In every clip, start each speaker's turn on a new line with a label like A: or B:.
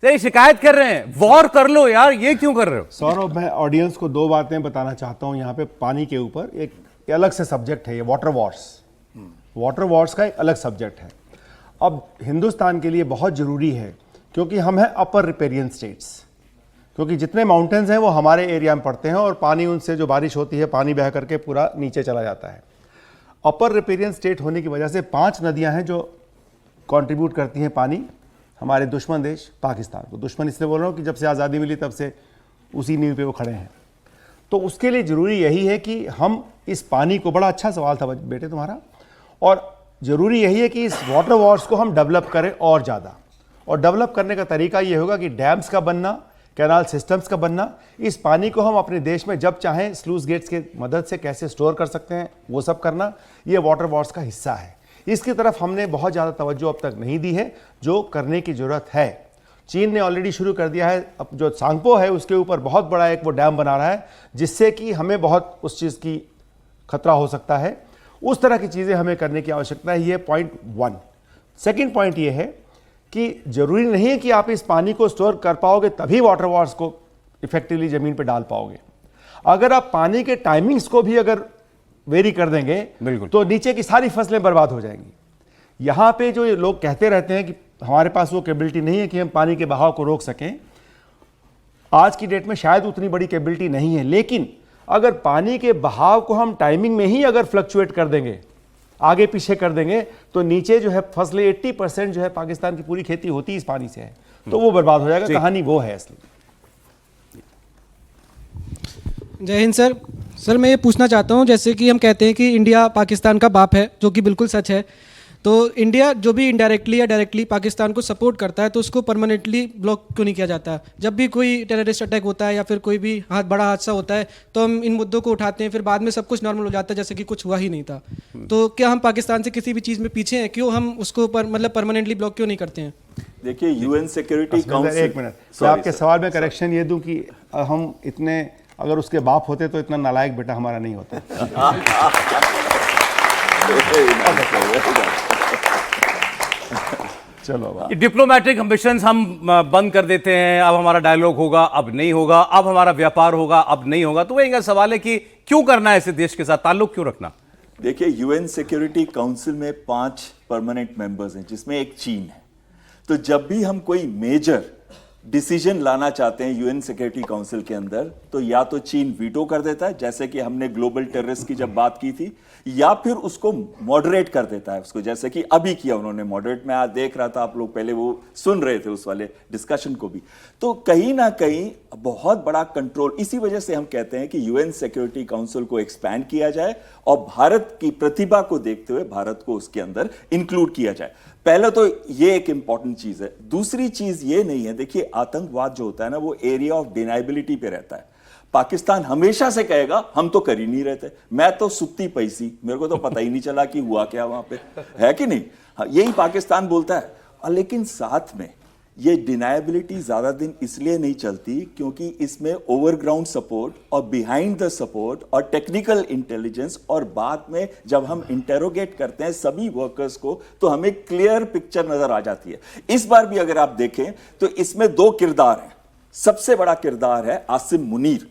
A: तेरी शिकायत कर रहे हैं, वॉर कर लो यार, ये क्यों कर रहे हो?
B: सौरभ, मैं ऑडियंस को दो बातें बताना चाहता हूं यहाँ पे पानी के ऊपर। एक अलग से सब्जेक्ट है ये वाटर वॉर्स। वाटर वॉर्स का एक अलग सब्जेक्ट है। अब हिंदुस्तान के लिए बहुत जरूरी है क्योंकि हम हैं अपर रिपेरियन स्टेट्स, क्योंकि जितने माउंटेन्स हैं वो हमारे एरिया में पड़ते हैं और पानी उनसे जो बारिश होती है पानी बह करके पूरा नीचे चला जाता है। अपर रिपेरियन स्टेट होने की वजह से 5 नदियां हैं जो कंट्रीब्यूट करती हैं पानी हमारे दुश्मन देश पाकिस्तान को। दुश्मन इसलिए बोल रहा हूँ कि जब से आज़ादी मिली तब से उसी नींव पे वो खड़े हैं। तो उसके लिए ज़रूरी यही है कि हम इस पानी को, बड़ा अच्छा सवाल था बेटे तुम्हारा, और ज़रूरी यही है कि इस वाटर वॉर्स को हम डेवलप करें और ज़्यादा। और डेवलप करने का तरीका ये होगा कि डैम्स का बनना, कैनाल सिस्टम्स का बनना, इस पानी को हम अपने देश में जब चाहें स्लूज गेट्स के मदद से कैसे स्टोर कर सकते हैं वो सब करना, ये वाटर वॉर्स का हिस्सा है। इसकी तरफ हमने बहुत ज़्यादा तवज्जो अब तक नहीं दी है, जो करने की ज़रूरत है। चीन ने ऑलरेडी शुरू कर दिया है, अब जो सांगपो है उसके ऊपर बहुत बड़ा एक वो डैम बना रहा है जिससे कि हमें बहुत उस चीज़ की खतरा हो सकता है। उस तरह की चीज़ें हमें करने की आवश्यकता है। ये पॉइंट 1। सेकेंड पॉइंट ये है कि जरूरी नहीं है कि आप इस पानी को स्टोर कर पाओगे तभी वाटर वॉर्स को इफेक्टिवली ज़मीन पर डाल पाओगे। अगर आप पानी के टाइमिंग्स को भी अगर वेरी कर देंगे तो नीचे की सारी फसलें बर्बाद हो जाएंगी। यहां पे जो ये लोग कहते रहते हैं कि हमारे पास वो कैपेबिलिटी नहीं है कि हम पानी के बहाव को रोक सकें, आज की डेट में शायद उतनी बड़ी कैपेबिलिटी नहीं है। लेकिन अगर पानी के बहाव को हम टाइमिंग में ही अगर फ्लक्चुएट कर देंगे, आगे पीछे कर देंगे, तो नीचे जो है फसलें 80% जो है पाकिस्तान की पूरी खेती होती इस पानी से है, तो वो बर्बाद हो जाएगा। कहानी वो है असली।
C: जय हिंद सर। सर मैं ये पूछना चाहता हूँ, जैसे कि हम कहते हैं कि इंडिया पाकिस्तान का बाप है, जो कि बिल्कुल सच है, तो इंडिया जो भी इनडायरेक्टली या डायरेक्टली पाकिस्तान को सपोर्ट करता है तो उसको परमानेंटली ब्लॉक क्यों नहीं किया जाता? जब भी कोई टेररिस्ट अटैक होता है या फिर कोई भी बड़ा हादसा होता है तो हम इन मुद्दों को उठाते हैं, फिर बाद में सब कुछ नॉर्मल हो जाता है जैसे कि कुछ हुआ ही नहीं था। तो क्या हम पाकिस्तान से किसी भी चीज़ में पीछे हैं? क्यों हम उसको मतलब परमानेंटली ब्लॉक क्यों नहीं करते हैं?
D: देखिए, यूएन सिक्योरिटी काउंसिल,
B: एक मिनट, मैं आपके सवाल में करेक्शन ये दूं कि हम इतने, अगर उसके बाप होते तो इतना नालायक बेटा हमारा नहीं होता। चलो,
A: डिप्लोमेटिक एम्बिशंस हम बंद कर देते हैं। अब हमारा डायलॉग होगा, अब नहीं होगा। अब हमारा व्यापार होगा, अब नहीं होगा। तो वही सवाल है कि क्यों करना है ऐसे देश के साथ ताल्लुक, क्यों रखना?
D: देखिए, यूएन सिक्योरिटी काउंसिल में 5 परमानेंट मेंबर्स हैं जिसमें एक चीन है। तो जब भी हम कोई मेजर डिसीजन लाना चाहते हैं यूएन सिक्योरिटी काउंसिल के अंदर, तो या तो चीन वीटो कर देता है, जैसे कि हमने ग्लोबल टेररिस्ट की जब बात की थी, या फिर उसको मॉडरेट कर देता है उसको, जैसे कि अभी किया उन्होंने मॉडरेट। मैं आज देख रहा था, आप लोग पहले वो सुन रहे थे उस वाले डिस्कशन को भी। तो कहीं ना कहीं बहुत बड़ा कंट्रोल, इसी वजह से हम कहते हैं कि यूएन सिक्योरिटी काउंसिल को एक्सपैंड किया जाए और भारत की प्रतिभा को देखते हुए भारत को उसके अंदर इंक्लूड किया जाए। पहले तो ये एक इंपॉर्टेंट चीज है। दूसरी चीज ये नहीं है, देखिए आतंकवाद जो होता है ना, वो एरिया ऑफ डिनाइबिलिटी पे रहता है। पाकिस्तान हमेशा से कहेगा हम तो कर ही नहीं रहे थे, मैं तो सुत्ती पैसी, मेरे को तो पता ही नहीं चला कि हुआ क्या वहां पे, है कि नहीं? हाँ, यही पाकिस्तान बोलता है। लेकिन साथ में ये डिनाइबिलिटी ज्यादा दिन इसलिए नहीं चलती क्योंकि इसमें ओवरग्राउंड सपोर्ट और बिहाइंड द सपोर्ट और टेक्निकल इंटेलिजेंस, और बाद में जब हम इंटेरोगेट करते हैं सभी वर्कर्स को तो हमें क्लियर पिक्चर नजर आ जाती है। इस बार भी अगर आप देखें तो इसमें 2 किरदार हैं। सबसे बड़ा किरदार है आसिम मुनीर,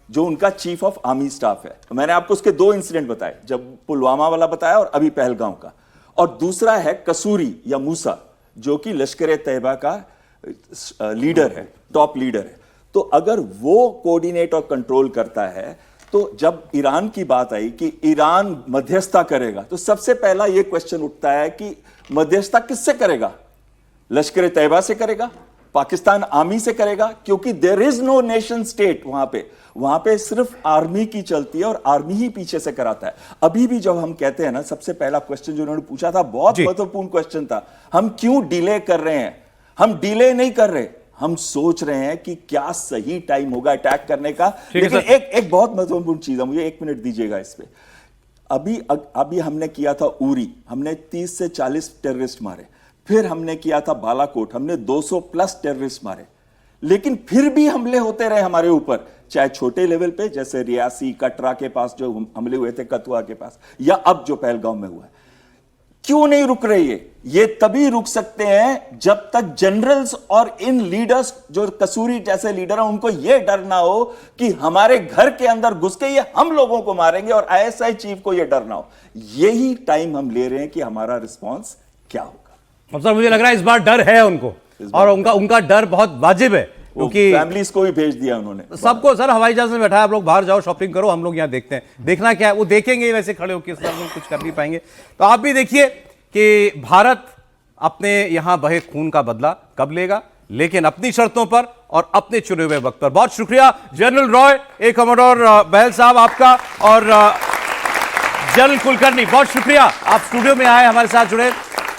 D: जो उनका चीफ ऑफ आर्मी स्टाफ है। मैंने आपको उसके 2 इंसिडेंट बताए, जब पुलवामा वाला बताया और अभी पहलगांव का। और दूसरा है कसूरी या मूसा, जो कि लश्कर-ए-तैयबा का लीडर है, टॉप लीडर है। तो अगर वो कोऑर्डिनेट और कंट्रोल करता है, तो जब ईरान की बात आई कि ईरान मध्यस्थता करेगा, तो सबसे पहला यह क्वेश्चन उठता है कि मध्यस्थता किससे करेगा? लश्कर-ए-तैयबा से करेगा, पाकिस्तान आर्मी से करेगा, क्योंकि there is no nation state वहां पे सिर्फ आर्मी की चलती है और आर्मी ही पीछे से कराता है। अभी भी जब हम कहते हैं ना, सबसे पहला क्वेश्चन जो उन्होंने पूछा था बहुत महत्वपूर्ण क्वेश्चन था, हम क्यों डिले कर रहे हैं? हम डिले नहीं कर रहे, हम सोच रहे हैं कि क्या सही टाइम होगा अटैक करने का। लेकिन एक बहुत महत्वपूर्ण चीज है, मुझे 1 मिनट दीजिएगा इस पे। अभी हमने किया था उरी, हमने 30 से 40 टेररिस्ट मारे। फिर हमने किया था बालाकोट, हमने 200 प्लस टेररिस्ट मारे। लेकिन फिर भी हमले होते रहे हमारे ऊपर, चाहे छोटे लेवल पे जैसे रियासी कटरा के पास जो हमले हुए थे, कथुआ के पास, या अब जो पहलगांव में हुआ है। क्यों नहीं रुक रही है? ये तभी रुक सकते हैं जब तक जनरल्स और इन लीडर्स, जो कसूरी जैसे लीडर हैं, उनको ये डर ना हो कि हमारे घर के अंदर घुस के ये हम लोगों को मारेंगे, और आईएसआई चीफ को ये डर ना हो। यही टाइम हम ले रहे हैं कि हमारा रिस्पॉन्स क्या होगा।
A: सर मुझे लग रहा है इस बार डर है उनको, और उनका डर बहुत वाजिब है, क्योंकि
D: फैमिलीज को भी भेज दिया उन्होंने
A: सबको। सर हवाई जहाज में बैठा है, आप लोग बाहर जाओ, शॉपिंग करो, हम लोग यहाँ देखते हैं। देखना क्या है, वो देखेंगे वैसे खड़े होकर, इस तरह कुछ कर नहीं पाएंगे। तो आप भी देखिए कि भारत अपने यहां बहे खून का बदला कब लेगा, लेकिन अपनी शर्तों पर और अपने चुने हुए वक्त पर। बहुत शुक्रिया जनरल रॉय, ए कमोडोर बहल साहब आपका, और जनरल कुलकर्णी बहुत शुक्रिया, आप स्टूडियो में आए, हमारे साथ जुड़े।